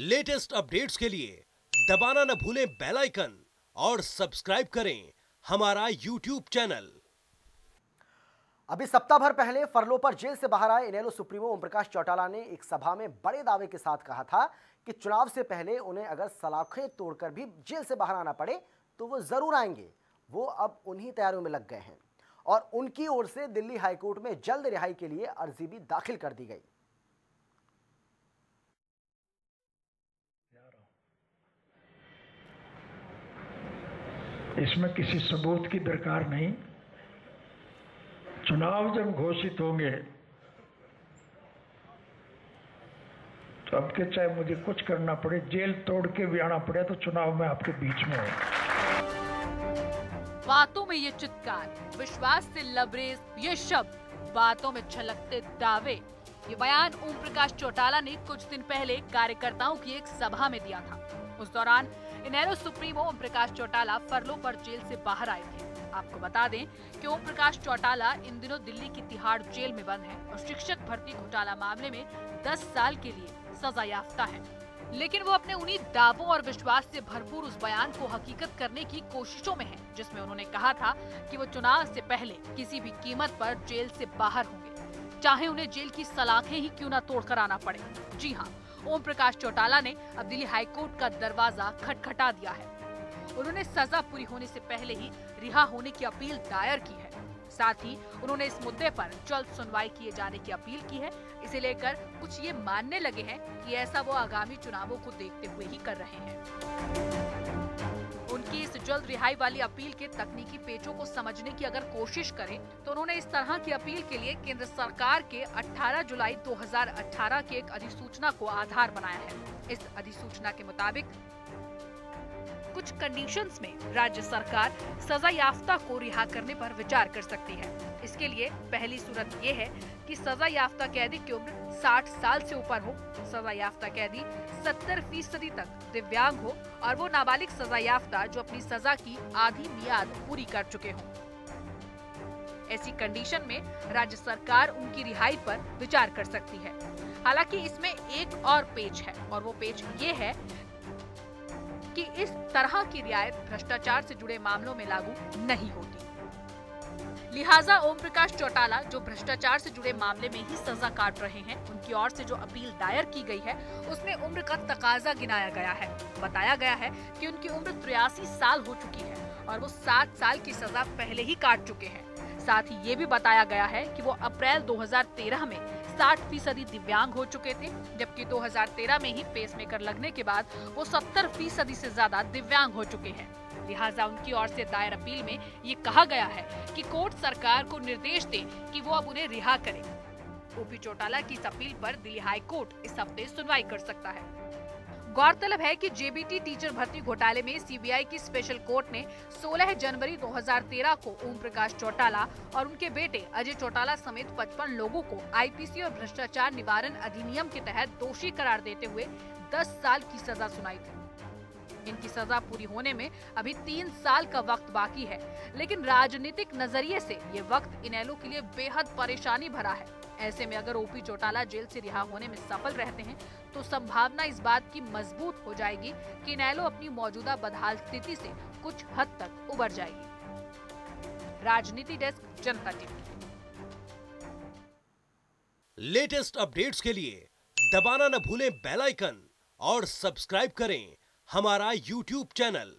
Latest updates के लिए दबाना न भूलें बेल आइकन और सब्सक्राइब करें हमारा यूट्यूब चैनल। अभी सप्ताह भर पहले फरलो पर जेल से बाहर आए इनेलो सुप्रीमो ओम प्रकाश चौटाला ने एक सभा में बड़े दावे के साथ कहा था कि चुनाव से पहले उन्हें अगर सलाखें तोड़कर भी जेल से बाहर आना पड़े तो वो जरूर आएंगे। वो अब उन्हीं तैयारियों में लग गए हैं और उनकी ओर से दिल्ली हाईकोर्ट में जल्द रिहाई के लिए अर्जी भी दाखिल कर दी गई। इसमें किसी सबूत की दरकार नहीं। चुनाव जब घोषित होंगे तो अब के चाहे मुझे कुछ करना पड़े, जेल तोड़ के भी आना पड़े, तो चुनाव में आपके बीच में हो। बातों में ये चित्कार, विश्वास से लबरेज ये शब्द, बातों में छलकते दावे, ये बयान ओम प्रकाश चौटाला ने कुछ दिन पहले कार्यकर्ताओं की एक सभा में दिया था। उस दौरान इनेलो सुप्रीमो ओम प्रकाश चौटाला फरलो पर जेल से बाहर आए थे। आपको बता दें कि ओम प्रकाश चौटाला इन दिनों दिल्ली की तिहाड़ जेल में बंद हैं और शिक्षक भर्ती घोटाला मामले में 10 साल के लिए सजा याफ्ता है। लेकिन वो अपने उन्हीं दावों और विश्वास से भरपूर उस बयान को हकीकत करने की कोशिशों में हैं, जिसमें उन्होंने कहा था कि वो चुनाव से पहले किसी भी कीमत पर जेल से बाहर होंगे, चाहे उन्हें जेल की सलाखें ही क्यों न तोड़कर आना पड़े। जी हाँ, ओम प्रकाश चौटाला ने अब दिल्ली हाईकोर्ट का दरवाजा खटखटा दिया है। उन्होंने सजा पूरी होने से पहले ही रिहा होने की अपील दायर की है। साथ ही उन्होंने इस मुद्दे पर जल्द सुनवाई किए जाने की अपील की है। इसे लेकर कुछ ये मानने लगे हैं कि ऐसा वो आगामी चुनावों को देखते हुए ही कर रहे हैं। उनकी इस जल्द रिहाई वाली अपील के तकनीकी पेचों को समझने की अगर कोशिश करें तो उन्होंने इस तरह की अपील के लिए केंद्र सरकार के 18 जुलाई 2018 की एक अधिसूचना को आधार बनाया है। इस अधिसूचना के मुताबिक कुछ कंडीशंस में राज्य सरकार सजा याफ्ता को रिहा करने पर विचार कर सकती है। इसके लिए पहली सूरत ये है कि सजा याफ्ता कैदी की उम्र 60 साल से ऊपर हो, सजा याफ्ता कैदी 70% तक दिव्यांग हो और वो नाबालिग सजा याफ्ता जो अपनी सजा की आधी मियाद पूरी कर चुके हों। ऐसी कंडीशन में राज्य सरकार उनकी रिहाई पर विचार कर सकती है। हालांकि इसमें एक और पेच है और वो पेच ये है कि इस तरह की रियायत भ्रष्टाचार से जुड़े मामलों में लागू नहीं होती। लिहाजा ओम प्रकाश चौटाला जो भ्रष्टाचार से जुड़े मामले में ही सजा काट रहे हैं, उनकी ओर से जो अपील दायर की गई है उसमें उम्र का तकाजा गिनाया गया है। बताया गया है कि उनकी उम्र 83 साल हो चुकी है और वो 7 साल की सजा पहले ही काट चुके हैं। साथ ही ये भी बताया गया है कि वो अप्रैल 2013 में 60% दिव्यांग हो चुके थे, जबकि 2013 में ही पेसमेकर लगने के बाद वो 70% से ज्यादा दिव्यांग हो चुके हैं। लिहाजा उनकी ओर से दायर अपील में ये कहा गया है कि कोर्ट सरकार को निर्देश दे कि वो अब उन्हें रिहा करे। ओपी चौटाला की इस अपील पर दिल्ली हाई कोर्ट इस हफ्ते सुनवाई कर सकता है। गौरतलब है कि जेबीटी टीचर भर्ती घोटाले में सीबीआई की स्पेशल कोर्ट ने 16 जनवरी 2013 को ओम प्रकाश चौटाला और उनके बेटे अजय चौटाला समेत 55 लोगों को आईपीसी और भ्रष्टाचार निवारण अधिनियम के तहत दोषी करार देते हुए 10 साल की सजा सुनाई थी। इनकी सजा पूरी होने में अभी 3 साल का वक्त बाकी है, लेकिन राजनीतिक नजरिए से ये वक्त इनेलो के लिए बेहद परेशानी भरा है। ऐसे में अगर ओपी चौटाला जेल से रिहा होने में सफल रहते हैं तो संभावना इस बात की मजबूत हो जाएगी कि इनेलो अपनी मौजूदा बदहाल स्थिति से कुछ हद तक उबर जाएगी। राजनीति डेस्क, जनता टीवी। लेटेस्ट अपडेट्स के लिए दबाना न भूलें बेल आइकन और सब्सक्राइब करें हमारा यूट्यूब चैनल।